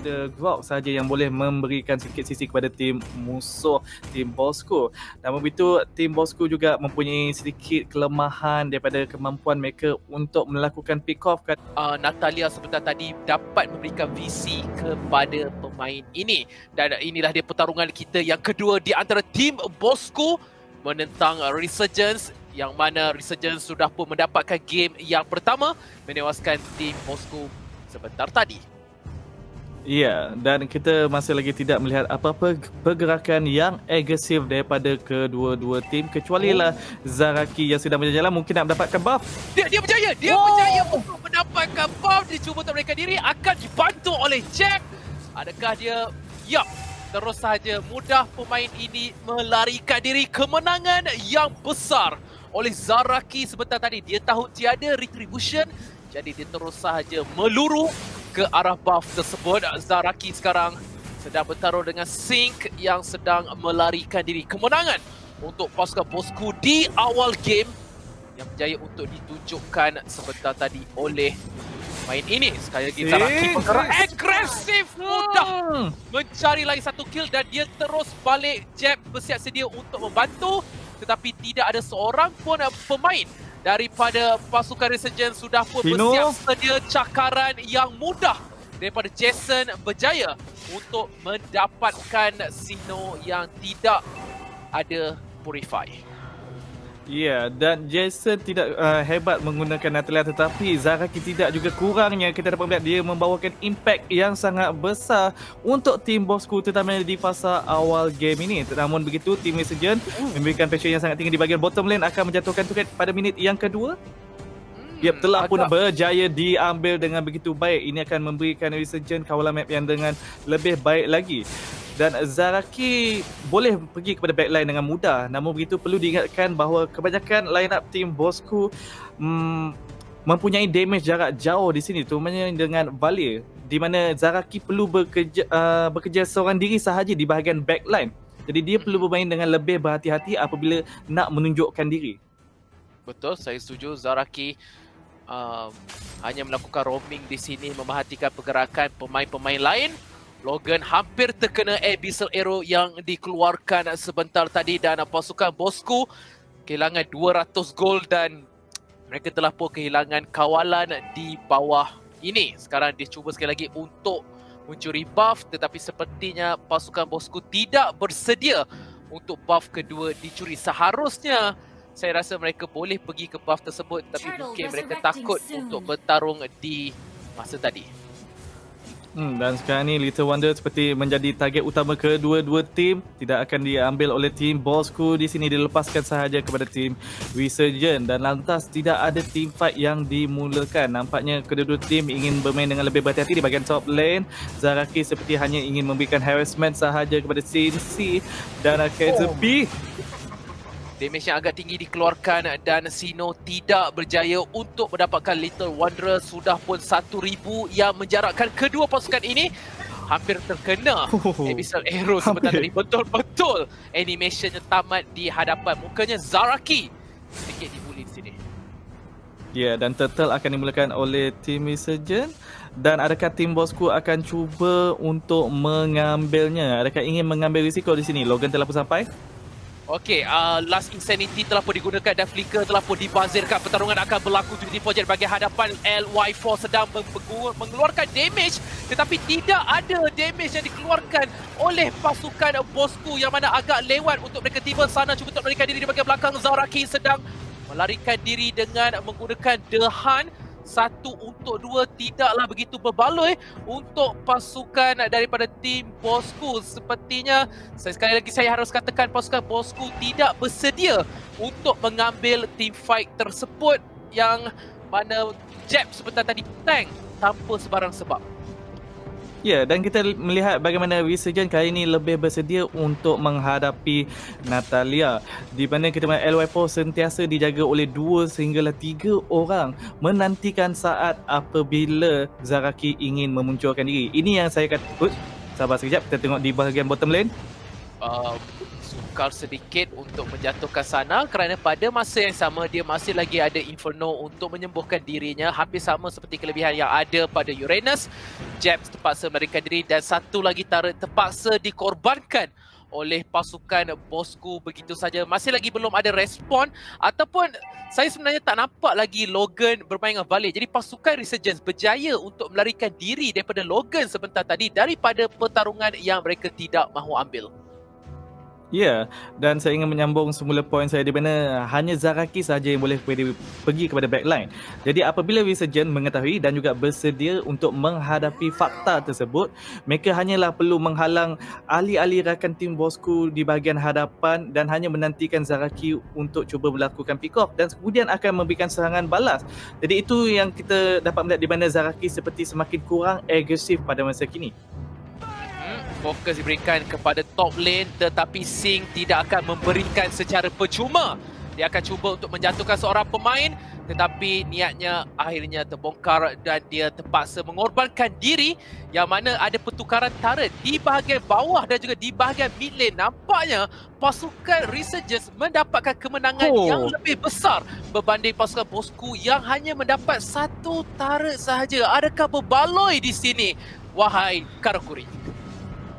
daripada Grok saja yang boleh memberikan sedikit sisi kepada tim musuh, tim Bosco. Namun begitu, tim Bosco juga mempunyai sedikit kelemahan daripada kemampuan mereka untuk melakukan pick off. Natalia sebentar tadi dapat memberikan visi kepada pemain ini, dan inilah dia pertarungan kita yang kedua di antara tim Bosco menentang Resurgence, yang mana Resurgence sudah pun mendapatkan game yang pertama menewaskan tim Bosco sebentar tadi. Ya, dan kita masih lagi tidak melihat apa-apa pergerakan yang agresif daripada kedua-dua tim, kecuali lah Zaraki yang sedang berjalan mungkin nak mendapatkan buff. Dia berjaya, berjaya untuk mendapatkan buff. Dia cuba untuk melarikan diri, akan dibantu oleh Jack. Adakah dia? Yup, terus sahaja mudah pemain ini melarikan diri. Kemenangan yang besar oleh Zaraki sebentar tadi. Dia tahu tiada retribution, jadi dia terus sahaja meluru ke arah buff tersebut. Zaraki sekarang sedang bertarung dengan Sync yang sedang melarikan diri. Kemenangan untuk pasukan Bosco di awal game yang berjaya untuk ditunjukkan sebentar tadi oleh main ini. Sekali lagi Zaraki bergerak agresif, mudah mencari lagi satu kill, dan dia terus balik. Jeb bersiap sedia untuk membantu, tetapi tidak ada seorang pun pemain daripada pasukan Resurgence sudah pun bersiap sedia. Cakaran yang mudah daripada Jason berjaya untuk mendapatkan Sino yang tidak ada Purify. Ya, dan Jason tidak hebat menggunakan Natalia, tetapi Zaraki tidak juga. Kurangnya kita dapat melihat dia membawakan impact yang sangat besar untuk tim Bosco, terutamanya di fasa awal game ini. Namun begitu, tim Resurgence memberikan pressure yang sangat tinggi di bahagian bottom lane, akan menjatuhkan turret pada minit yang kedua. Telah pun berjaya diambil dengan begitu baik. Ini akan memberikan Resurgence kawalan map yang dengan lebih baik lagi. Dan Zaraki boleh pergi kepada backline dengan mudah. Namun begitu, perlu diingatkan bahawa kebanyakan line up tim Bosco mempunyai damage jarak jauh di sini, terutamanya dengan Valir, di mana Zaraki perlu bekerja seorang diri sahaja di bahagian backline. Jadi dia perlu bermain dengan lebih berhati-hati apabila nak menunjukkan diri. Betul, saya setuju. Zaraki hanya melakukan roaming di sini, memerhatikan pergerakan pemain-pemain lain. Logan hampir terkena Abyssal Arrow yang dikeluarkan sebentar tadi, dan pasukan Bosco kehilangan 200 gold dan mereka telah pun kehilangan kawalan di bawah ini. Sekarang dia cuba sekali lagi untuk mencuri buff, tetapi sepertinya pasukan Bosco tidak bersedia untuk buff kedua dicuri. Seharusnya saya rasa mereka boleh pergi ke buff tersebut, tapi mungkin mereka takut untuk bertarung di masa tadi. Dan sekarang ni Little Wonder seperti menjadi target utama kedua-dua tim. Tidak akan diambil oleh tim Bosco. Di sini dilepaskan sahaja kepada tim Resurgence, dan lantas tidak ada team fight yang dimulakan. Nampaknya kedua-dua tim ingin bermain dengan lebih berhati-hati di bahagian top lane. Zaraki seperti hanya ingin memberikan harassment sahaja kepada CNC dan KZB. Damage yang agak tinggi dikeluarkan dan Sino tidak berjaya untuk mendapatkan Little Wanderer. Sudah pun 1,000 yang menjarakkan kedua pasukan ini. Hampir terkena Abyssal Arrow sebentar tadi. Betul-betul animationnya tamat di hadapan mukanya Zaraki. Sedikit dibuli di sini. Ya, dan Turtle akan dimulakan oleh tim Resurgence. Dan adakah tim Bosco akan cuba untuk mengambilnya? Adakah ingin mengambil risiko di sini? Logan telah pun sampai. Okey, Last Insanity telah pun digunakan dan Flicker telah pun dibazirkan. Pertarungan akan berlaku 24 bagi hadapan LY4 sedang mengeluarkan damage, tetapi tidak ada damage yang dikeluarkan oleh pasukan Bosco, yang mana agak lewat untuk mereka tiba sana. Cuba untuk melarikan diri di bahagian belakang. Zaraki sedang melarikan diri dengan menggunakan The Hunt. 1 untuk 2 tidaklah begitu berbaloi untuk pasukan daripada tim Bosco. Sepertinya, sekali lagi saya harus katakan, pasukan Bosco tidak bersedia untuk mengambil team fight tersebut, yang mana Jeb sebentar tadi tank tanpa sebarang sebab. Ya, dan kita melihat bagaimana Resurgence kali ini lebih bersedia untuk menghadapi Natalia, di mana kita melihat LY4 sentiasa dijaga oleh 2 sehinggalah 3 orang menantikan saat apabila Zaraki ingin memunculkan diri. Ini yang saya kata. Sabar sekejap, kita tengok di bahagian bottom lane. Sukar sedikit untuk menjatuhkan sana, kerana pada masa yang sama dia masih lagi ada Inferno untuk menyembuhkan dirinya, hampir sama seperti kelebihan yang ada pada Uranus. Japs terpaksa melarikan diri dan satu lagi turret terpaksa dikorbankan oleh pasukan Bosku begitu saja. Masih lagi belum ada respon ataupun saya sebenarnya tak nampak lagi Logan bermain dengan balik. Jadi pasukan Resurgence berjaya untuk melarikan diri daripada Logan sebentar tadi daripada pertarungan yang mereka tidak mahu ambil. Ya, dan saya ingin menyambung semula poin saya di mana hanya Zaraki sahaja yang boleh pergi kepada backline. Jadi apabila Resurgence mengetahui dan juga bersedia untuk menghadapi fakta tersebut, mereka hanyalah perlu menghalang ahli-ahli rakan tim Bosku di bahagian hadapan dan hanya menantikan Zaraki untuk cuba melakukan pick off dan kemudian akan memberikan serangan balas. Jadi itu yang kita dapat melihat di mana Zaraki seperti semakin kurang agresif pada masa kini. Fokus diberikan kepada top lane tetapi Sing tidak akan memberikan secara percuma. Dia akan cuba untuk menjatuhkan seorang pemain tetapi niatnya akhirnya terbongkar dan dia terpaksa mengorbankan diri yang mana ada pertukaran turret di bahagian bawah dan juga di bahagian mid lane. Nampaknya pasukan Resurgence mendapatkan kemenangan yang lebih besar berbanding pasukan Bosku yang hanya mendapat satu turret sahaja. Adakah berbaloi di sini, wahai Karakuri?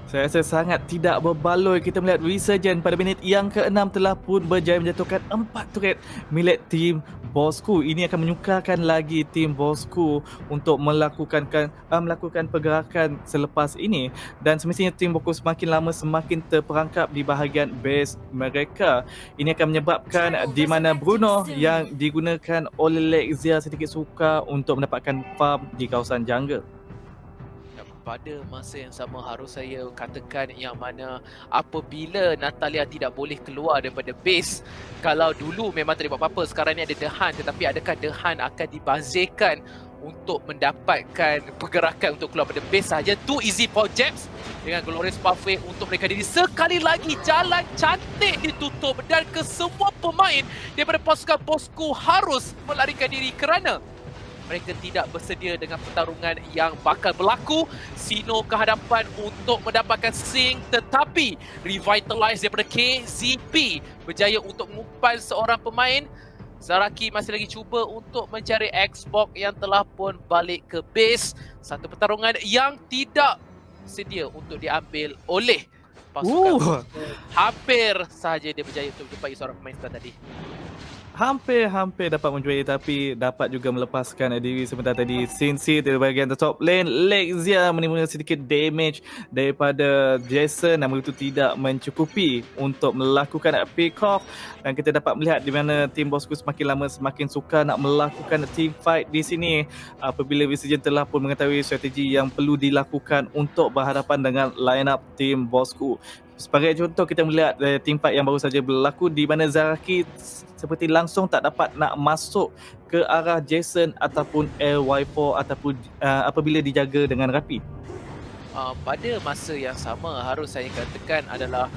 Saya rasa sangat tidak berbaloi. Kita melihat Resurgence pada minit yang ke-6 telah pun berjaya menjatuhkan 4 turret milik tim Bosku. Ini akan menyukarkan lagi tim Bosku untuk melakukan pergerakan selepas ini. Dan semestinya tim Bosku semakin lama semakin terperangkap di bahagian base mereka. Ini akan menyebabkan di mana Bruno yang digunakan oleh Lexia sedikit sukar untuk mendapatkan farm di kawasan jungle. Pada masa yang sama harus saya katakan yang mana apabila Natalia tidak boleh keluar daripada base, kalau dulu memang tak buat apa-apa, sekarang ni ada Dehan, tetapi adakah Dehan akan dibazirkan untuk mendapatkan pergerakan untuk keluar daripada base sahaja? Too easy for Japs dengan Glorious Pathway untuk mereka diri. Sekali lagi jalan cantik ditutup dan kesemua pemain daripada pasukan Bosku harus melarikan diri kerana mereka tidak bersedia dengan pertarungan yang bakal berlaku. Sino ke hadapan untuk mendapatkan Sing tetapi revitalize daripada KZP berjaya untuk mengumpan seorang pemain. Zaraki masih lagi cuba untuk mencari Xbox yang telah pun balik ke base. Satu pertarungan yang tidak sedia untuk diambil oleh pasukan. Hampir sahaja dia berjaya untuk menjumpai seorang pemain tadi. Hampir dapat menjuai tapi dapat juga melepaskan diri sebentar tadi. Sinsi dari bahagian top lane, Lexia menimbulkan sedikit damage daripada Jason, namun itu tidak mencukupi untuk melakukan pick off. Dan kita dapat melihat di mana tim Bosku semakin lama semakin suka nak melakukan team fight di sini apabila Resurgence telah pun mengetahui strategi yang perlu dilakukan untuk berhadapan dengan line up tim Bosku. Sebagai contoh, kita melihat team fight yang baru saja berlaku di mana Zaraki seperti langsung tak dapat nak masuk ke arah Jason ataupun LY4 ataupun apabila dijaga dengan rapi. Pada masa yang sama harus saya katakan adalah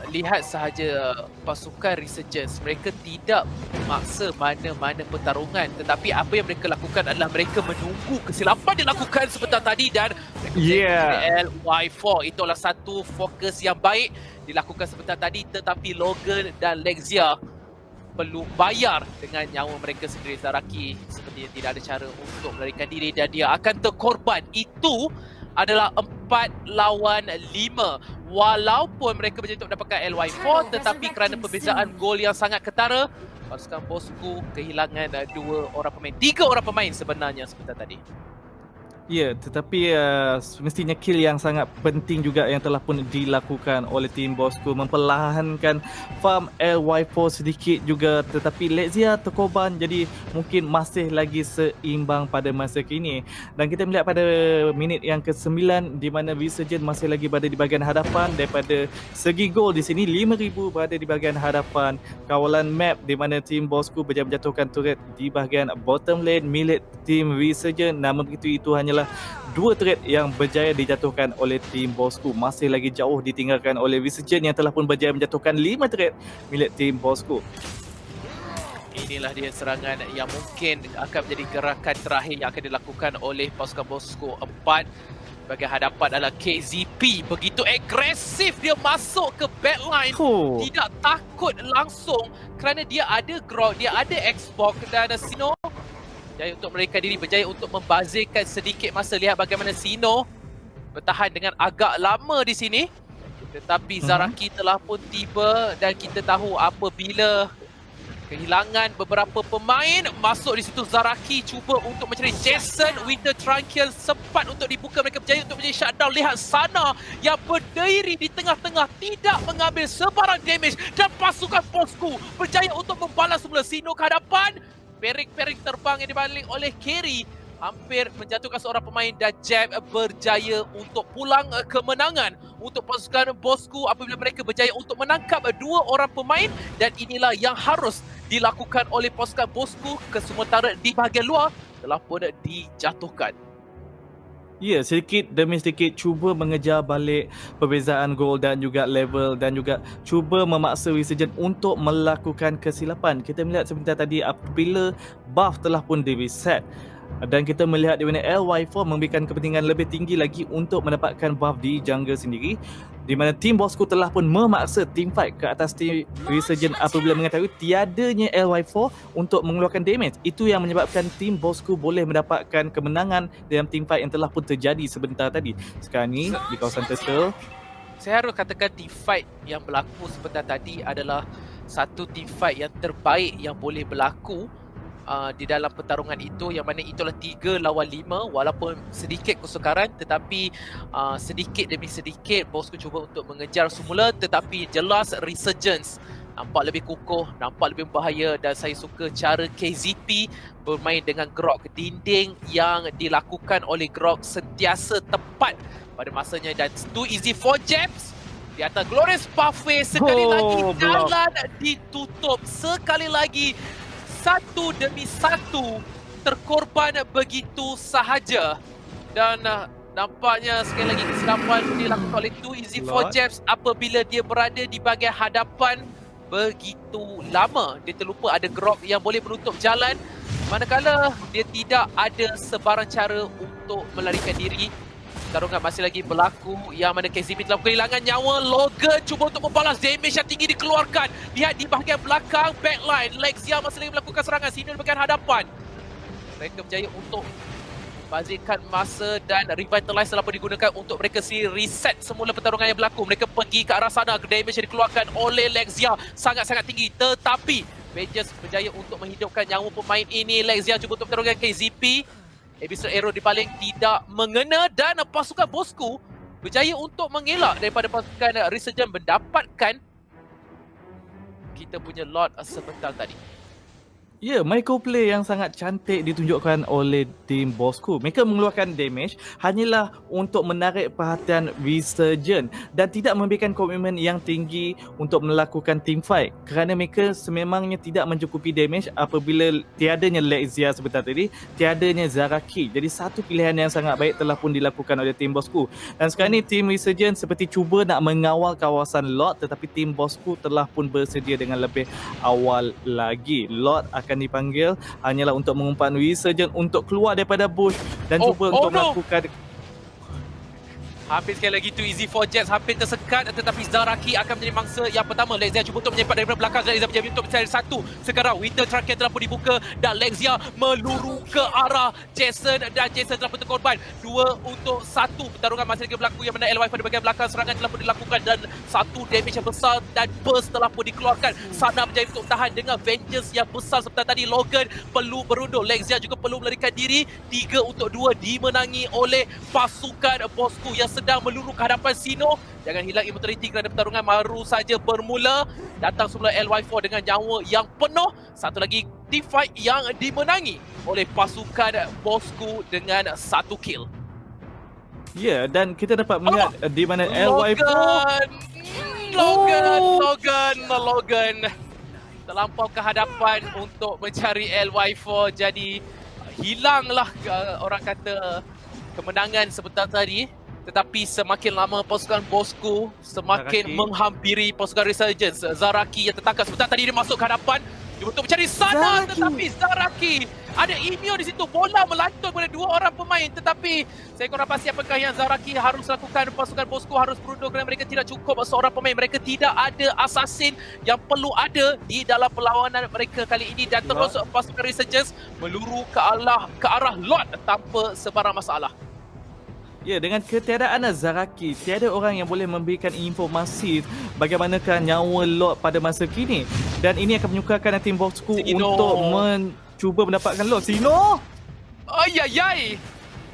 lihat sahaja pasukan Resurgence, mereka tidak memaksa mana-mana pertarungan tetapi apa yang mereka lakukan adalah mereka menunggu kesilapan dilakukan sebentar tadi dan LY4 itulah satu fokus yang baik dilakukan sebentar tadi tetapi Logan dan Lexia perlu bayar dengan nyawa mereka sendiri. Zaraki sepertinya tidak ada cara untuk melarikan diri dan dia akan terkorban. Itu adalah 4 lawan 5. Walaupun mereka berjaya untuk mendapatkan LY4 tetapi kerana perbezaan gol yang sangat ketara, pasukan Bosku kehilangan 3 orang pemain sebenarnya sebentar tadi. Ya, tetapi semestinya kill yang sangat penting juga yang telah pun dilakukan oleh tim Bosku, memperlahankan farm LY4 sedikit juga, tetapi Lexia terkorban jadi mungkin masih lagi seimbang pada masa kini. Dan kita melihat pada minit yang ke-9 di mana Resurgence masih lagi berada di bahagian hadapan. Daripada segi gol di sini 5,000 berada di bahagian hadapan kawalan map di mana tim Bosku berjaya menjatuhkan turret di bahagian bottom lane milik tim Resurgence. Namun begitu itu hanyalah 2 turret yang berjaya dijatuhkan oleh tim Bosku. Masih lagi jauh ditinggalkan oleh Resurgence yang telah pun berjaya menjatuhkan 5 turret milik tim Bosku. Inilah dia serangan yang mungkin akan menjadi gerakan terakhir yang akan dilakukan oleh pasukan Bosku 4. Bagi hadapan adalah KZP. Begitu agresif dia masuk ke backline. Tidak takut langsung kerana dia ada ground, dia ada Xbox dan Sino berjaya untuk mereka diri, berjaya untuk membazirkan sedikit masa. Lihat bagaimana Sino bertahan dengan agak lama di sini. Tetapi Zaraki telah pun tiba dan kita tahu apabila kehilangan beberapa pemain, masuk di situ Zaraki cuba untuk mencari Jason. Winter Tranquil sempat untuk dibuka, mereka berjaya untuk menjadi shutdown. Lihat Sana yang berdiri di tengah-tengah tidak mengambil sebarang damage dan pasukan Bosku berjaya untuk membalas semula. Sino ke hadapan, pering-pering terbang yang dibalik oleh Kerry hampir menjatuhkan seorang pemain dan Jab berjaya untuk pulang kemenangan untuk pasukan Bosku apabila mereka berjaya untuk menangkap 2 orang pemain, dan inilah yang harus dilakukan oleh pasukan Bosku. Kesementara di bahagian luar telah pun dijatuhkan. Ya, sedikit demi sedikit cuba mengejar balik perbezaan gol dan juga level, dan juga cuba memaksa Resurgent untuk melakukan kesilapan. Kita melihat sebentar tadi apabila buff telah pun di reset, dan kita melihat di mana LY4 memberikan kepentingan lebih tinggi lagi untuk mendapatkan buff di jungle sendiri, di mana tim Bosku telah pun memaksa team fight ke atas tim Resurgent apabila mengetahui tiadanya LY4 untuk mengeluarkan damage. Itu yang menyebabkan tim Bosku boleh mendapatkan kemenangan dalam team fight yang telah pun terjadi sebentar tadi. Sekarang ni di kawasan Turtle, Saya harus katakan team fight yang berlaku sebentar tadi adalah satu team fight yang terbaik yang boleh berlaku di dalam pertarungan itu, yang mana itulah 3 lawan 5. Walaupun sedikit kesukaran, tetapi sedikit demi sedikit Bosku cuba untuk mengejar semula, tetapi jelas Resurgence nampak lebih kukuh, nampak lebih berbahaya, dan saya suka cara KZP bermain dengan grok dinding yang dilakukan oleh grok sentiasa tepat pada masanya, dan too easy for Jabs di atas Glorious Pathway. Sekali lagi jalan ditutup, sekali lagi satu demi satu terkorban begitu sahaja, dan nampaknya sekali lagi kesilapan dilakukan oleh Too Easy for Jabs apabila dia berada di bahagian hadapan begitu lama. Dia terlupa ada grok yang boleh menutup jalan, manakala dia tidak ada sebarang cara untuk melarikan diri. Pertarungan masih lagi berlaku yang mana KZP telah kehilangan nyawa. Logan cuba untuk membalas damage yang tinggi dikeluarkan. Lihat di bahagian belakang backline, Lexia masih lagi melakukan serangan. Sino di bahagian hadapan, mereka berjaya untuk membazirkan masa, dan Revitalize telah pun digunakan untuk mereka reset semula pertarungan yang berlaku. Mereka pergi ke arah sana, damage yang dikeluarkan oleh Lexia sangat-sangat tinggi, tetapi Vengeance berjaya untuk menghidupkan nyawa pemain ini. Lexia cuba untuk pertarungan KZP, Abyssal Arrow dipaling tidak mengena, dan pasukan Bosku berjaya untuk mengelak daripada pasukan Resurgent mendapatkan kita punya Lord sebentar tadi. Ya, microplay yang sangat cantik ditunjukkan oleh tim Bosku. Mereka mengeluarkan damage hanyalah untuk menarik perhatian Resurgent dan tidak memberikan komitmen yang tinggi untuk melakukan team fight, kerana mereka sememangnya tidak mencukupi damage apabila tiadanya Lexia sebentar tadi, tiadanya Zaraki. Jadi satu pilihan yang sangat baik telah pun dilakukan oleh tim Bosku. Dan sekarang ni tim Resurgent seperti cuba nak mengawal kawasan Lord, tetapi tim Bosku telah pun bersedia dengan lebih awal lagi. Lord akan dipanggil hanyalah untuk mengumpat Resurgent untuk keluar daripada bush dan cuba untuk melakukan. Hampir sekali lagi Too Easy for Jabs hampir tersekat, tetapi Zaraki akan menjadi mangsa yang pertama. Lexia cuba untuk menyempat daripada belakang, Lexia berjaya untuk mencari satu. Sekarang Winter Tranquil telah pun dibuka dan Lexia meluru ke arah Jason, dan Jason telah pun terkorban. 2-1 pertarungan masih lagi berlaku yang mana LY pada bahagian belakang. Serangan telah pun dilakukan dan satu damage yang besar dan burst telah pun dikeluarkan. Sana berjaya untuk tahan dengan vengeance yang besar seperti tadi. Logan perlu berundur, Lexia juga perlu melarikan diri. 3-2 dimenangi oleh pasukan Bosku yang sedang meluru ke hadapan Sino. Jangan hilang immortality kerana pertarungan baru saja bermula. Datang semula LY4 dengan nyawa yang penuh. Satu lagi team fight yang dimenangi oleh pasukan Bosku dengan 1 kill. Ya, dan kita dapat melihat di mana LY4 Logan terlampau ke hadapan untuk mencari LY4. Jadi hilanglah orang kata kemenangan sebentar tadi. Tetapi semakin lama pasukan Bosku semakin menghampiri pasukan Resurgence. Zaraki yang tertangkap sebentar tadi, dia masuk ke hadapan, dia untuk mencari Sana, tetapi Zaraki Ada Emio di situ. Bola melantun pada dua orang pemain. Tetapi saya kurang pasti apakah yang Zaraki harus lakukan. Pasukan Bosco harus berundur kerana mereka tidak cukup seorang pemain. Mereka tidak ada assassin yang perlu ada di dalam perlawanan mereka kali ini. Dan terus pasukan Resurgence meluru ke arah Lord tanpa sebarang masalah. Ya, dengan ketiadaan Zaraki, tiada orang yang boleh memberikan informasi bagaimanakah nyawa Lord pada masa kini. Dan ini akan menyukarkan tim Bosco untuk mencuba mendapatkan Lord. Sino! Ayayay!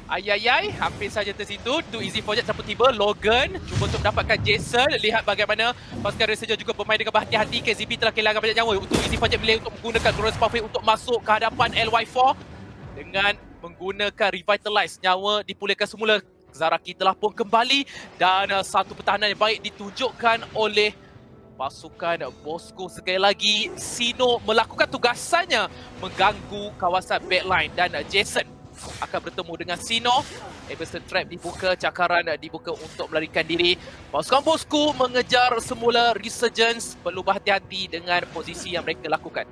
Ayayay, hampir saja tersentuh. Too easy for Jet tiba-tiba. Logan cuba untuk mendapatkan Jason. Lihat bagaimana pasukan Resurgence juga bermain dengan berhati-hati. KZB telah kehilangan banyak nyawa. Too easy for Jet milih untuk menggunakan Glorious Pathway untuk masuk ke hadapan LY4. Dengan menggunakan Revitalize, nyawa dipulihkan semula. Zaraki telah pun kembali dan satu pertahanan yang baik ditunjukkan oleh pasukan Bosco. Sekali lagi, Sino melakukan tugasannya mengganggu kawasan backline dan Jason akan bertemu dengan Sino. Everson Trap dibuka, cakaran dibuka untuk melarikan diri. Pasukan Bosco mengejar semula Resurgence. Perlu berhati-hati dengan posisi yang mereka lakukan.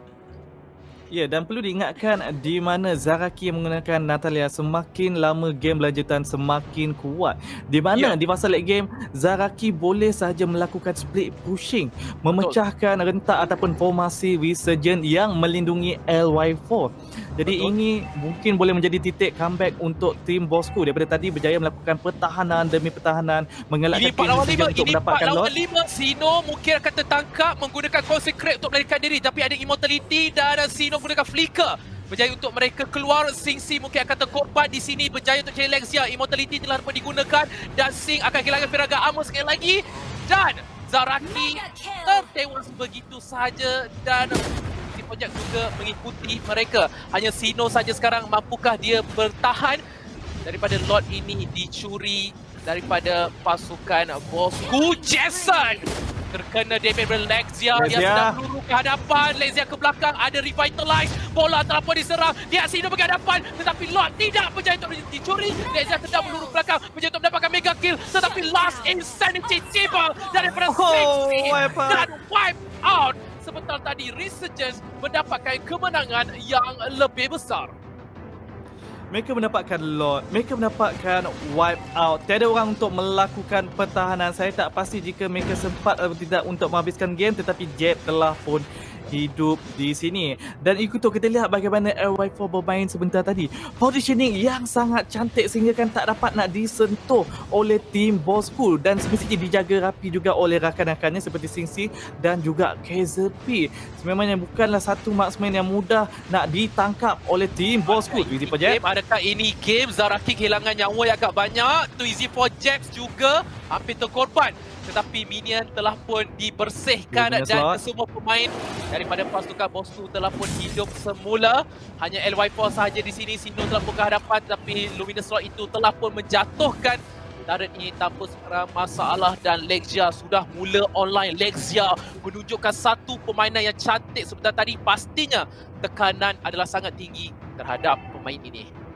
Ya, dan perlu diingatkan di mana Zaraki menggunakan Natalia, semakin lama game berlanjutan semakin kuat. Di mana di masa late game Zaraki boleh sahaja melakukan split pushing, memecahkan rentak ataupun formasi Resurgence yang melindungi LY4. Jadi ini mungkin boleh menjadi titik comeback untuk tim Bosco daripada tadi berjaya melakukan pertahanan demi pertahanan, mengelakkan tim Resurgence untuk mendapatkan Lord. Ini 4 lawan 5, Sino mungkin akan tertangkap menggunakan Consecrate untuk melarikan diri, tapi ada Immortality dan Sino menggunakan Flicker berjaya untuk mereka keluar. Sing mungkin akan terkorban di sini, berjaya untuk cari Lexia. Immortality telah pun digunakan dan Sing akan kehilangan Piraga Armor sekali lagi, dan Zaraki tertewas begitu sahaja dan Project juga mengikuti mereka. Hanya Sino saja sekarang mampukah dia bertahan daripada Lord ini dicuri daripada pasukan Bosco. Jason terkena damage dari Lexia yang sedang meluru ke hadapan. Lexia ke belakang, ada Revitalize. Bola telah pun diserang. Dia Sino ke hadapan, tetapi Lord tidak berjaya untuk dicuri. Lexia sedang meluru ke belakang, berjaya untuk mendapatkan mega kill, tetapi Last Insanity tiba daripada 6 dan wipe out. Sebentar tadi Resurgence mendapatkan kemenangan yang lebih besar. Mereka mendapatkan Lord, mereka mendapatkan wipe out. Tiada orang untuk melakukan pertahanan. Saya tak pasti jika mereka sempat atau tidak untuk menghabiskan game, tetapi Jeb telah pun hidup di sini. Dan ikut kita lihat bagaimana LY4 bermain sebentar tadi. Positioning yang sangat cantik sehingga kan tak dapat nak disentuh oleh tim Bosco, dan semestinya dijaga rapi juga oleh rakan-rakannya seperti Singsi dan juga KZP. Sebenarnya bukanlah satu marksman yang mudah nak ditangkap oleh tim Bosco. Adakah ini game Zaraki kehilangan nyawa yang agak banyak? Too easy for Jax juga hampir terkorban. Tetapi minion telah pun dibersihkan dan semua pemain daripada pasukan Bosco telah pun hidup semula. Hanya LY4 sahaja di sini. Sino telah pun ke hadapan, tapi Luminous Lord itu telah pun menjatuhkan turret ini tanpa sebarang masalah, dan Lexia sudah mula online. Lexia menunjukkan satu permainan yang cantik sebentar tadi. Pastinya tekanan adalah sangat tinggi terhadap pemain ini.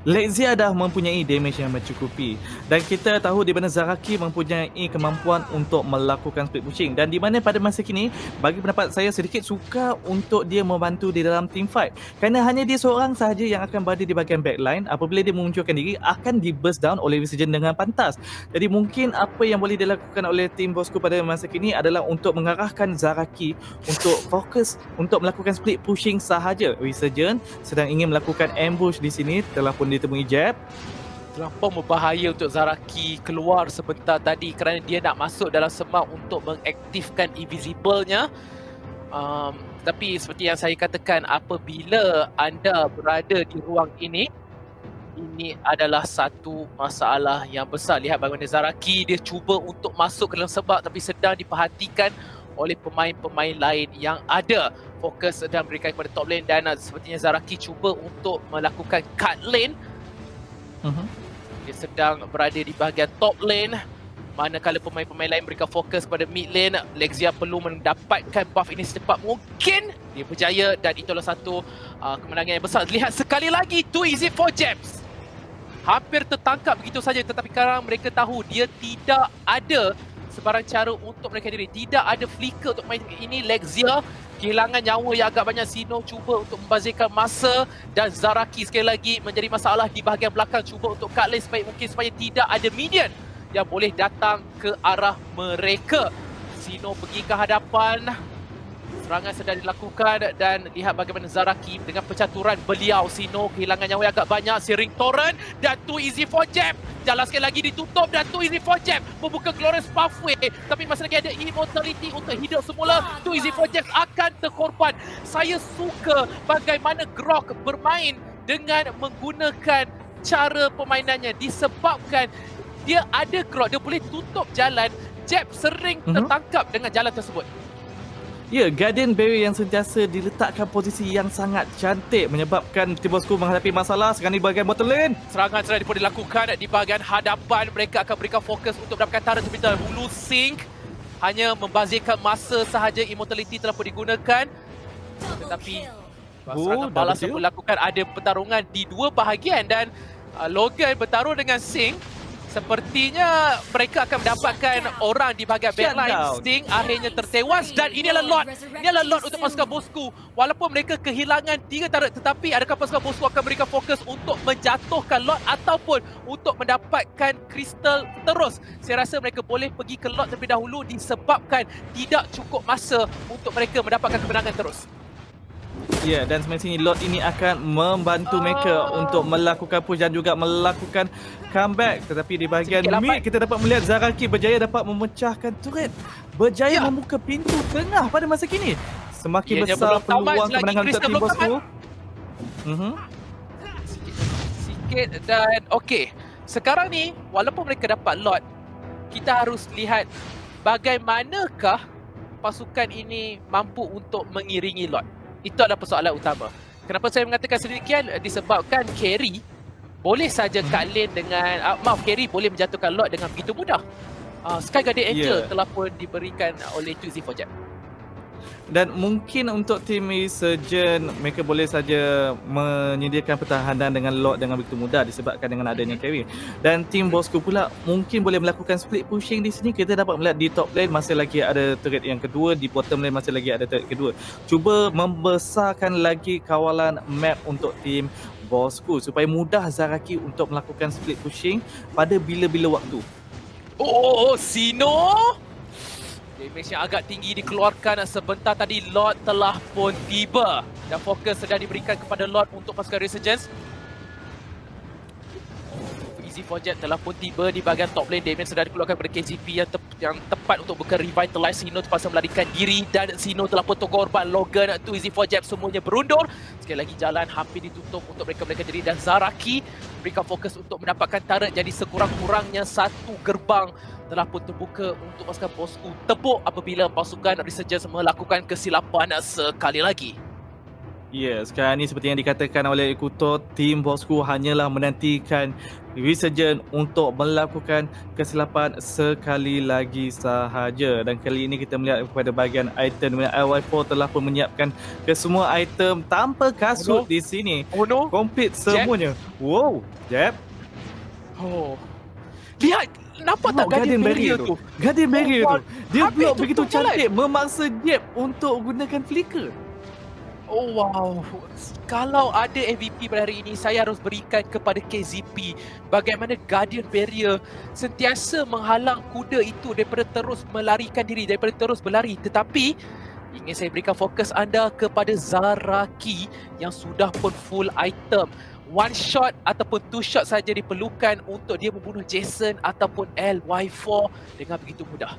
Lexia dah mempunyai damage yang mencukupi, dan kita tahu di mana Zaraki mempunyai kemampuan untuk melakukan split pushing, dan di mana pada masa kini bagi pendapat saya sedikit suka untuk dia membantu di dalam team fight, kerana hanya dia seorang sahaja yang akan berada di bahagian backline. Apabila dia memunculkan diri akan di burst down oleh Resurgence dengan pantas. Jadi mungkin apa yang boleh dilakukan oleh tim Bosco pada masa kini adalah untuk mengarahkan Zaraki untuk fokus untuk melakukan split pushing sahaja. Resurgence sedang ingin melakukan ambush di sini, telah pun ditemui Jeb. Terlampau berbahaya untuk Zaraki keluar sebentar tadi kerana dia nak masuk dalam semak untuk mengaktifkan invisible-nya. Tapi seperti yang saya katakan, apabila anda berada di ruang ini adalah satu masalah yang besar. Lihat bagaimana Zaraki dia cuba untuk masuk ke dalam semak, tapi sedang diperhatikan oleh pemain-pemain lain yang ada. Fokus sedang berikan kepada top lane, dan sepertinya Zaraki cuba untuk melakukan cut lane. Dia sedang berada di bahagian top lane, manakala pemain-pemain lain berikan fokus pada mid lane. Lexia perlu mendapatkan buff ini secepat mungkin. Dia berjaya, dan itulah satu kemenangan yang besar. Lihat sekali lagi, too easy for James. Hampir tertangkap begitu saja, tetapi sekarang mereka tahu dia tidak ada sebarang cara untuk mereka diri. Tidak ada flicker untuk main ini. Lexia kehilangan nyawa yang agak banyak. Sino cuba untuk membazirkan masa dan Zaraki sekali lagi menjadi masalah di bahagian belakang. Cuba untuk cut lane sebaik mungkin supaya tidak ada minion yang boleh datang ke arah mereka. Sino pergi ke hadapan. Serangan sedang dilakukan dan lihat bagaimana Zaraki dengan pencaturan beliau. Sino kehilangan nyawa yang agak banyak. Searing Torrent dan Too Easy for Jab. Jalan sekali lagi ditutup dan Too Easy for Jab membuka Glorious Pathway. Tapi masih lagi ada Immortality untuk hidup semula. Too Easy for Jab akan terkorban. Saya suka bagaimana Grok bermain dengan menggunakan cara permainannya disebabkan dia ada Grok. Dia boleh tutup jalan. Jab sering tertangkap dengan jalan tersebut. Ya, Guardian Barrier yang sentiasa diletakkan posisi yang sangat cantik menyebabkan tim bosku menghadapi masalah sekarang di bahagian bottom lane. Serangan sedang pun dilakukan di bahagian hadapan. Mereka akan berikan fokus untuk mendapatkan tarik terlebih dahulu. Sync hanya membazirkan masa sahaja. Immortality telah pun digunakan. Tetapi serangan balas pun dilakukan. Ada pertarungan di dua bahagian dan Logan bertaruh dengan Sync. Sepertinya mereka akan mendapatkan orang di bahagian backline. Sting akhirnya tertewas dan ini adalah lot untuk pasukan bosku. Walaupun mereka kehilangan 3 turret, tetapi adakah pasukan bosku akan memberikan fokus untuk menjatuhkan lot ataupun untuk mendapatkan kristal terus? Saya rasa mereka boleh pergi ke lot terlebih dahulu disebabkan tidak cukup masa untuk mereka mendapatkan kemenangan terus. Ya, dan semestinya lot ini akan membantu mereka untuk melakukan push dan juga melakukan comeback. Tetapi di bahagian mid kita dapat melihat Zaraki berjaya dapat memecahkan turret. Berjaya membuka pintu tengah pada masa kini. Semakin besar peluang kemenangan untuk tim bosku. Sikit dan okey. Sekarang ni walaupun mereka dapat lot, kita harus lihat bagaimanakah pasukan ini mampu untuk mengiringi lot. Itu adalah persoalan utama. Kenapa saya mengatakan sedemikian? Disebabkan carry boleh saja cut lane dengan carry boleh menjatuhkan lot dengan begitu mudah. Sky Guardian Angel telah pun diberikan oleh Too Easy for Jab. Dan mungkin untuk tim Resurgent mereka boleh saja menyediakan pertahanan dengan lot dengan begitu mudah disebabkan dengan adanya carry. Dan tim bosku pula mungkin boleh melakukan split pushing di sini. Kita dapat melihat di top lane masih lagi ada turret yang kedua, di bottom lane masih lagi ada turret kedua. Cuba membesarkan lagi kawalan map untuk tim bosku supaya mudah Zaraki untuk melakukan split pushing pada bila-bila waktu. Sino! Damage yang agak tinggi dikeluarkan sebentar tadi. Lord telah pun tiba dan fokus sedang diberikan kepada Lord untuk pasukan Resurgence. Easy for Jet telah pun tiba di bahagian top lane. Damage sedang dikeluarkan kepada KGP yang tepat untuk revitalize. Sino terpaksa melarikan diri dan Sino telah pun terkorban. Logan, Too Easy for Jet semuanya berundur. Sekali lagi jalan hampir ditutup untuk mereka diri dan Zaraki berikan fokus untuk mendapatkan turret. Jadi sekurang-kurangnya satu gerbang telah pun terbuka untuk pasukan bosku tepuk apabila pasukan Resurgence melakukan kesilapan sekali lagi. Ya, sekarang ni seperti yang dikatakan oleh Ekuto, tim bosku hanyalah menantikan Resurgence untuk melakukan kesilapan sekali lagi sahaja. Dan kali ini kita melihat kepada bahagian item di mana LY4 telah pun menyiapkan kesemua item tanpa kasut di sini. Complete semuanya. Wow, Jab. Lihat, nampak tak Guardian Barrier tu? Guardian Barrier tu. Dia block begitu cantik memaksa Jab untuk gunakan flicker. Kalau ada MVP pada hari ini, saya harus berikan kepada KZP. Bagaimana Guardian Barrier sentiasa menghalang kuda itu daripada terus melarikan diri, daripada terus berlari. Tetapi ingin saya berikan fokus anda kepada Zaraki yang sudah pun full item. One shot ataupun two shot saja diperlukan untuk dia membunuh Jason ataupun LY4 dengan begitu mudah.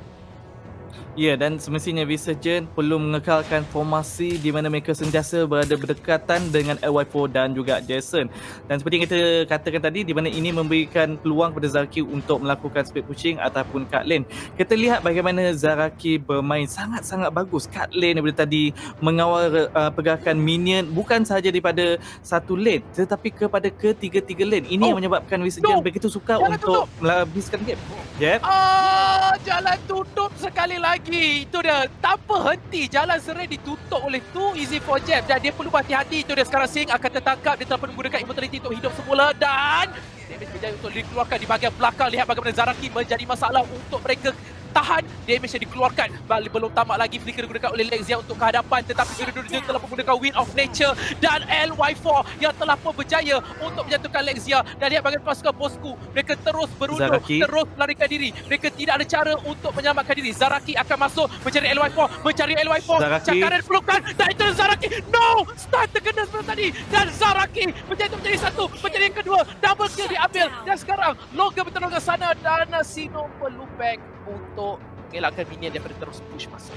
Ya, dan semestinya Resurgent perlu mengekalkan formasi di mana mereka sentiasa berada berdekatan dengan LY4 dan juga Jason. Dan seperti yang kita katakan tadi, di mana ini memberikan peluang kepada Zaraki untuk melakukan split pushing ataupun cut lane. Kita lihat bagaimana Zaraki bermain sangat-sangat bagus cut lane daripada tadi, mengawal pergerakan minion bukan sahaja daripada satu lane tetapi kepada ketiga-tiga lane. Ini yang menyebabkan Resurgent begitu suka untuk menghabiskan game. Jeb. Jalan tutup sekali lagi. Itu dia, tanpa henti jalan serai ditutup oleh Too Easy for Jab dan dia perlu berhati-hati. Itu dia, sekarang Sing akan tertangkap. Dia telah menggunakan Immortality untuk hidup semula dan damage berjaya untuk dikeluarkan di bahagian belakang. Lihat bagaimana Zaraki menjadi masalah untuk mereka tahan, damage yang dikeluarkan. Belum tamat lagi, flicker digunakan oleh Lexia untuk kehadapan, tetapi dia telah menggunakan Wind of Nature dan LY4 yang telah pun berjaya untuk menjatuhkan Lexia. Dan lihat bagaimana pasukan bosku, mereka terus berundur, Zaraki. terus melarikan diri. Mereka tidak ada cara untuk menyelamatkan diri. Zaraki akan masuk mencari LY4, Zaraki. cakaran pelukan, dan itu Zaraki. No! Stun terkena sebentar tadi, dan Zaraki menjadi satu, menjadi yang kedua. Double kill diambil, dan sekarang Logan bertolong ke sana dan Sino perlu back untuk mengelakkan minion daripada terus push masuk.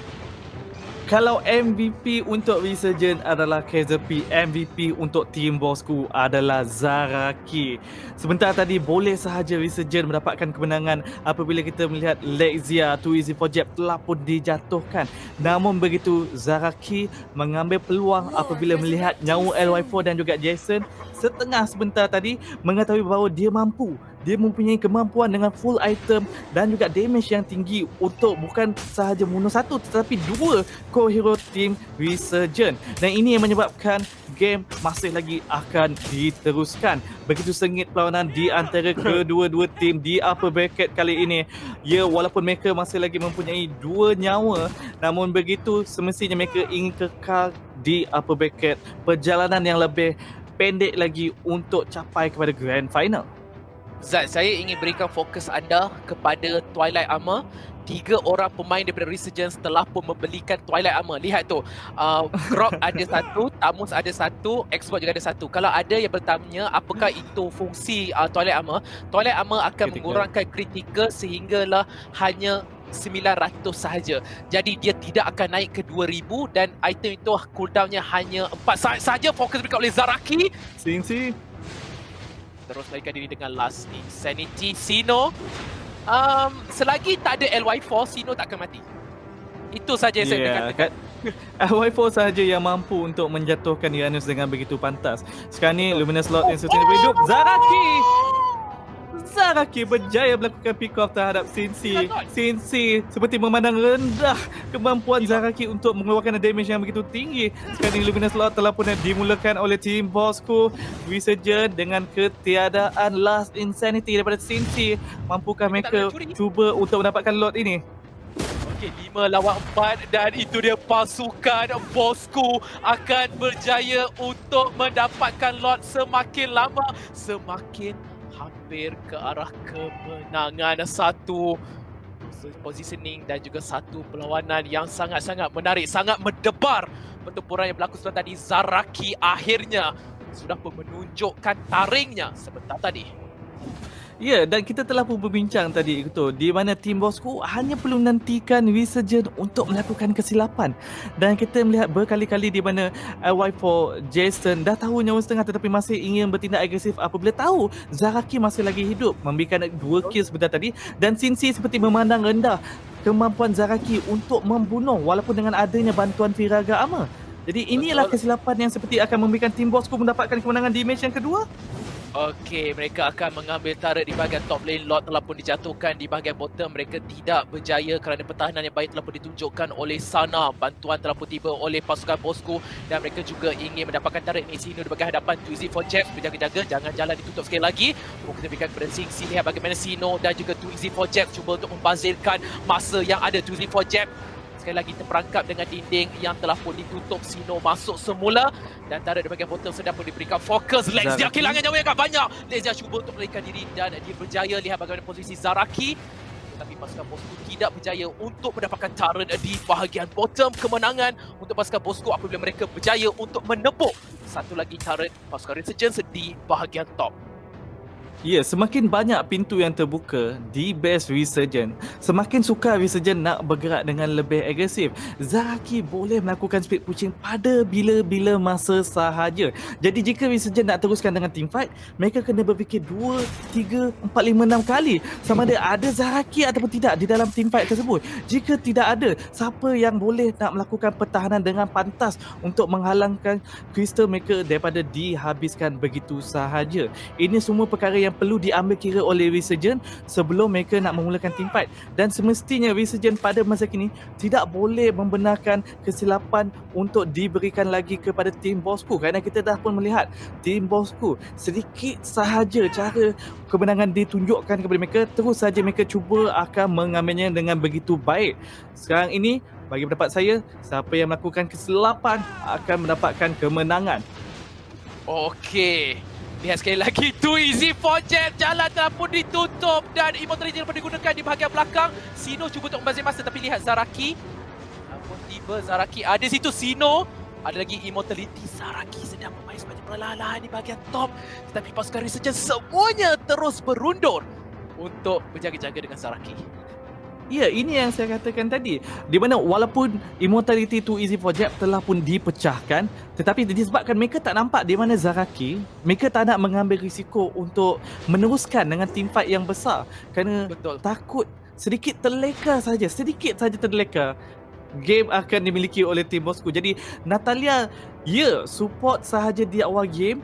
Kalau MVP untuk Resurgent adalah Kazapi, MVP untuk Team Bosku adalah Zaraki. Sebentar tadi boleh sahaja Resurgent mendapatkan kemenangan apabila kita melihat Lexia, Too Easy for Jab telah pun dijatuhkan. Namun begitu, Zaraki mengambil peluang apabila melihat nyawa LY4 dan juga Jason setengah sebentar tadi mengetahui bahawa dia mampu. Dia mempunyai kemampuan dengan full item dan juga damage yang tinggi untuk bukan sahaja membunuh satu tetapi dua core hero team Resurgent. Dan ini yang menyebabkan game masih lagi akan diteruskan. Begitu sengit perlawanan di antara kedua-dua tim di upper bracket kali ini. Ya, walaupun mereka masih lagi mempunyai 2 nyawa, namun begitu semestinya mereka ingin kekal di upper bracket. Perjalanan yang lebih pendek lagi untuk capai kepada grand final. Zat, saya ingin berikan fokus anda kepada Twilight Armor. 3 orang pemain daripada Resurgence telah pun membelikan Twilight Armor. Lihat tu, Grok ada satu, Tamus ada satu, Xbox juga ada satu. Kalau ada yang bertanya apakah itu fungsi Twilight Armor, Twilight Armor akan mengurangkan kritikal sehinggalah hanya 900 sahaja. Jadi dia tidak akan naik ke 2000 dan item itu cooldownnya hanya 4 saat sahaja. Fokus berikan oleh Zaraki. Sing. Terus melarikan diri dengan last Insanity. Sino, selagi tak ada LY4, Sino tak akan mati. Itu saja yang saya boleh katakan. LY4 sahaja yang mampu untuk menjatuhkan Uranus dengan begitu pantas. Sekarang ni Luminous Lord yang sustainable hidup. Zaraki berjaya melakukan pick off terhadap Cincy. Cincy seperti memandang rendah kemampuan Zaraki untuk mengeluarkan damage yang begitu tinggi. Sekarang ini Luminous Lord telah pun dimulakan oleh Team Bosku. Resurgent dengan ketiadaan Last Insanity daripada Cincy. Mampukah mereka cuba untuk mendapatkan Lord ini? Okey, 5 lawan 4 dan itu dia pasukan Bosku akan berjaya untuk mendapatkan Lord semakin lama, semakin hampir ke arah kemenangan. Satu positioning dan juga satu perlawanan yang sangat-sangat menarik, sangat mendebar. Pertempuran yang berlaku sebentar tadi, Zaraki akhirnya sudah pun menunjukkan taringnya sebentar tadi. Ya, dan kita telah pun berbincang tadi itu di mana Team Bosku hanya perlu nantikan Resurgent untuk melakukan kesilapan. Dan kita melihat berkali-kali di mana LY4 Jason dah tahu nyawa setengah tetapi masih ingin bertindak agresif apabila tahu Zaraki masih lagi hidup, memberikan 2 kill sebentar tadi. Dan Cincy seperti memandang rendah kemampuan Zaraki untuk membunuh walaupun dengan adanya bantuan Firaga Armor. Jadi inilah kesilapan yang seperti akan memberikan Team Bosku mendapatkan kemenangan di match yang kedua. Okey, mereka akan mengambil turret di bahagian top lane. Lord telah pun dijatuhkan di bahagian bottom. Mereka tidak berjaya kerana pertahanan yang baik telah pun ditunjukkan oleh Sana. Bantuan telah pun tiba oleh pasukan Bosku dan mereka juga ingin mendapatkan turret ni. Sino di bahagian hadapan, Too Easy for Jab berjaga-jaga, jangan jalan ditutup sekali lagi. Kita berikan kepada Sing-Si, lihat bagaimana Sino dan juga Too Easy for Jab cuba untuk membazirkan masa yang ada. Too Easy for Jab sekali lagi terperangkap dengan dinding yang telah pun ditutup. Sino masuk semula dan turret di bahagian bottom sedang pun diberikan fokus. Lexia kehilangan nyawa yang agak banyak. Lexia cuba untuk melarikan diri dan dia berjaya. Lihat bagaimana posisi Zaraki. Tetapi pasukan Bosku tidak berjaya untuk mendapatkan turret di bahagian bottom. Kemenangan untuk pasukan Bosku apabila mereka berjaya untuk menepuk satu lagi turret pasukan Resurgence di bahagian top. Ya, semakin banyak pintu yang terbuka di base Resurgent, semakin sukar Resurgent nak bergerak dengan lebih agresif. Zaraki boleh melakukan speed pushing pada bila-bila masa sahaja. Jadi jika Resurgent nak teruskan dengan team fight, mereka kena berfikir 2, 3, 4, 5, 6 kali sama ada Zaraki ataupun tidak di dalam team fight tersebut. Jika tidak ada, siapa yang boleh nak melakukan pertahanan dengan pantas untuk menghalangkan kristal mereka daripada dihabiskan begitu sahaja. Ini semua perkara yang yang perlu diambil kira oleh Resurgent sebelum mereka nak memulakan teamfight. Dan semestinya Resurgent pada masa kini tidak boleh membenarkan kesilapan untuk diberikan lagi kepada tim bosku, kerana kita dah pun melihat tim bosku sedikit sahaja cara kemenangan ditunjukkan kepada mereka, terus saja mereka cuba akan mengambilnya dengan begitu baik. Sekarang ini bagi pendapat saya, siapa yang melakukan kesilapan akan mendapatkan kemenangan. Okey. Lihat sekali lagi, too easy for Jet. Jalan telah pun ditutup dan Immortality telah pun digunakan di bahagian belakang. Sino cuba untuk membazir masa, tapi lihat Zaraki. Namun tiba Zaraki ada situ. Sino ada lagi Immortality. Zaraki sedang bermain sepanjang perlahan-lahan di bahagian top. Tetapi pasukan Resurgent semuanya terus berundur untuk berjaga-jaga dengan Zaraki. Ya, ini yang saya katakan tadi. Di mana walaupun Immortality Too Easy for Jab telah pun dipecahkan, tetapi disebabkan mereka tak nampak di mana Zaraki, mereka tak nak mengambil risiko untuk meneruskan dengan teamfight yang besar. Kerana Betul. takut sedikit terleka saja, game akan dimiliki oleh tim bosku. Jadi Natalia, ya, support sahaja di awal game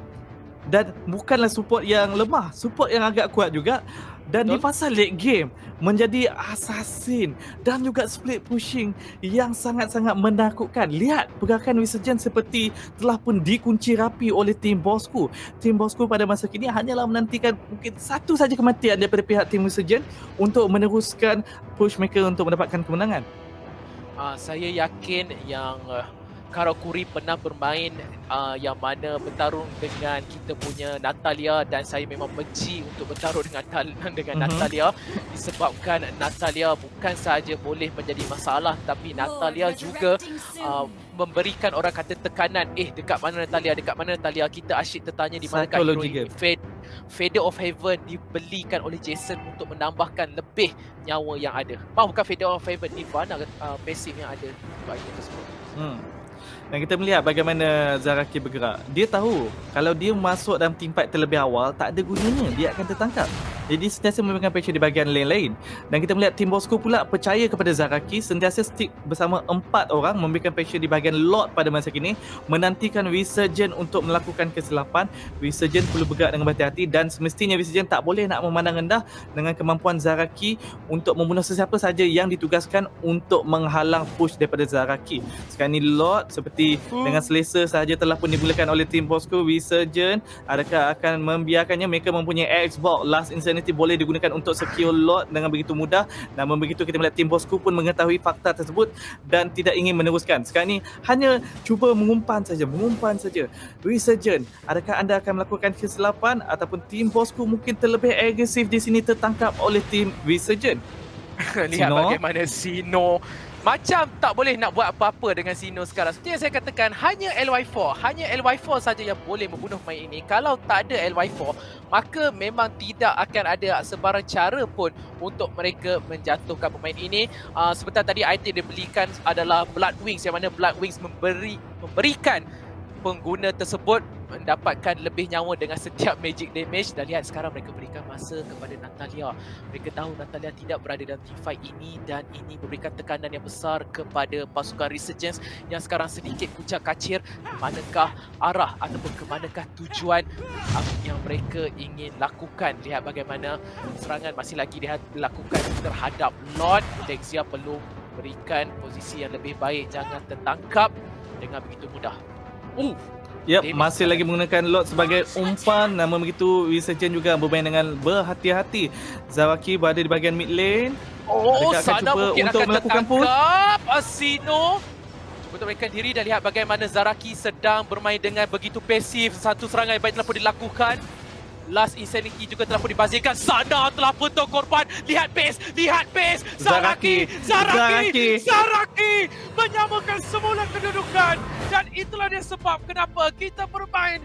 dan bukanlah support yang lemah, support yang agak kuat juga. Dan di Betul. fasa late game menjadi assassin dan juga split pushing yang sangat-sangat menakutkan. Lihat pergerakan Resurgent seperti telah pun dikunci rapi oleh tim bosku. Tim bosku pada masa kini hanyalah menantikan mungkin satu saja kematian daripada pihak tim Resurgent untuk meneruskan push mereka untuk mendapatkan kemenangan. Saya yakin yang Karakuri pernah bermain yang mana bertarung dengan kita punya Natalia, dan saya memang benci untuk bertarung dengan Natalia disebabkan Natalia bukan sahaja boleh menjadi masalah, tapi Natalia juga memberikan orang kata tekanan. Dekat mana Natalia, kita asyik tertanya di manakah hero ini. Fader of Heaven dibelikan oleh Jason untuk menambahkan lebih nyawa yang ada. Bukan Fader of Heaven, Nirvana passive yang ada bagi tersebut. Dan kita melihat bagaimana Zaraki bergerak. Dia tahu kalau dia masuk dalam teamfight terlebih awal, tak ada gunanya, dia akan tertangkap. Jadi sentiasa memberikan pressure di bahagian lane lain. Dan kita melihat tim bosku pula percaya kepada Zaraki, sentiasa stick bersama 4 orang, memberikan pressure di bahagian Lord pada masa kini, menantikan Resurgent untuk melakukan kesilapan. Resurgent perlu bergerak dengan berhati-hati dan semestinya Resurgent tak boleh nak memandang rendah dengan kemampuan Zaraki untuk membunuh sesiapa saja yang ditugaskan untuk menghalang push daripada Zaraki. Sekarang ni Lord seperti dengan selesa sahaja telah pun dimulakan oleh tim bosku. Resurgent adakah akan membiarkannya? Mereka mempunyai Xbox Last Insanity boleh digunakan untuk secure Lord dengan begitu mudah. Namun begitu kita melihat tim bosku pun mengetahui fakta tersebut dan tidak ingin meneruskan. Sekarang ni hanya cuba mengumpan saja. Resurgent, adakah anda akan melakukan kesilapan ataupun tim bosku mungkin terlebih agresif di sini tertangkap oleh tim Resurgent? Lihat bagaimana Sino macam tak boleh nak buat apa-apa dengan Sino sekarang. Seperti yang saya katakan, hanya LY4 saja yang boleh membunuh pemain ini. Kalau tak ada LY4, maka memang tidak akan ada sebarang cara pun untuk mereka menjatuhkan pemain ini. Seperti tadi item dibelikan adalah Blood Wings, yang mana Blood Wings memberikan pengguna tersebut mendapatkan lebih nyawa dengan setiap magic damage. Dan lihat sekarang mereka berikan masa kepada Natalia. Mereka tahu Natalia tidak berada dalam team fight ini, dan ini memberikan tekanan yang besar kepada pasukan Resurgence yang sekarang sedikit kucak kacir. Manakah arah ataupun ke manakah tujuan yang mereka ingin lakukan. Lihat bagaimana serangan masih lagi dilakukan terhadap Lord. Lexia perlu berikan posisi yang lebih baik, jangan tertangkap dengan begitu mudah. Masih lagi menggunakan Lord sebagai umpan. Namun begitu Resurgent juga bermain dengan berhati-hati. Zaraki berada di bahagian mid lane. Sana mungkin untuk akan melakukan push. tertangkap Asino. Cuba untuk mereka diri, dan lihat bagaimana Zaraki sedang bermain dengan begitu pasif. Satu serangan yang baik telah pun dilakukan. Last Insanity juga telah pun dibazirkan. Sana telah pun terkorban. Lihat pace. Zaraki menyamakan semula kedudukan. Dan itulah dia sebab kenapa kita bermain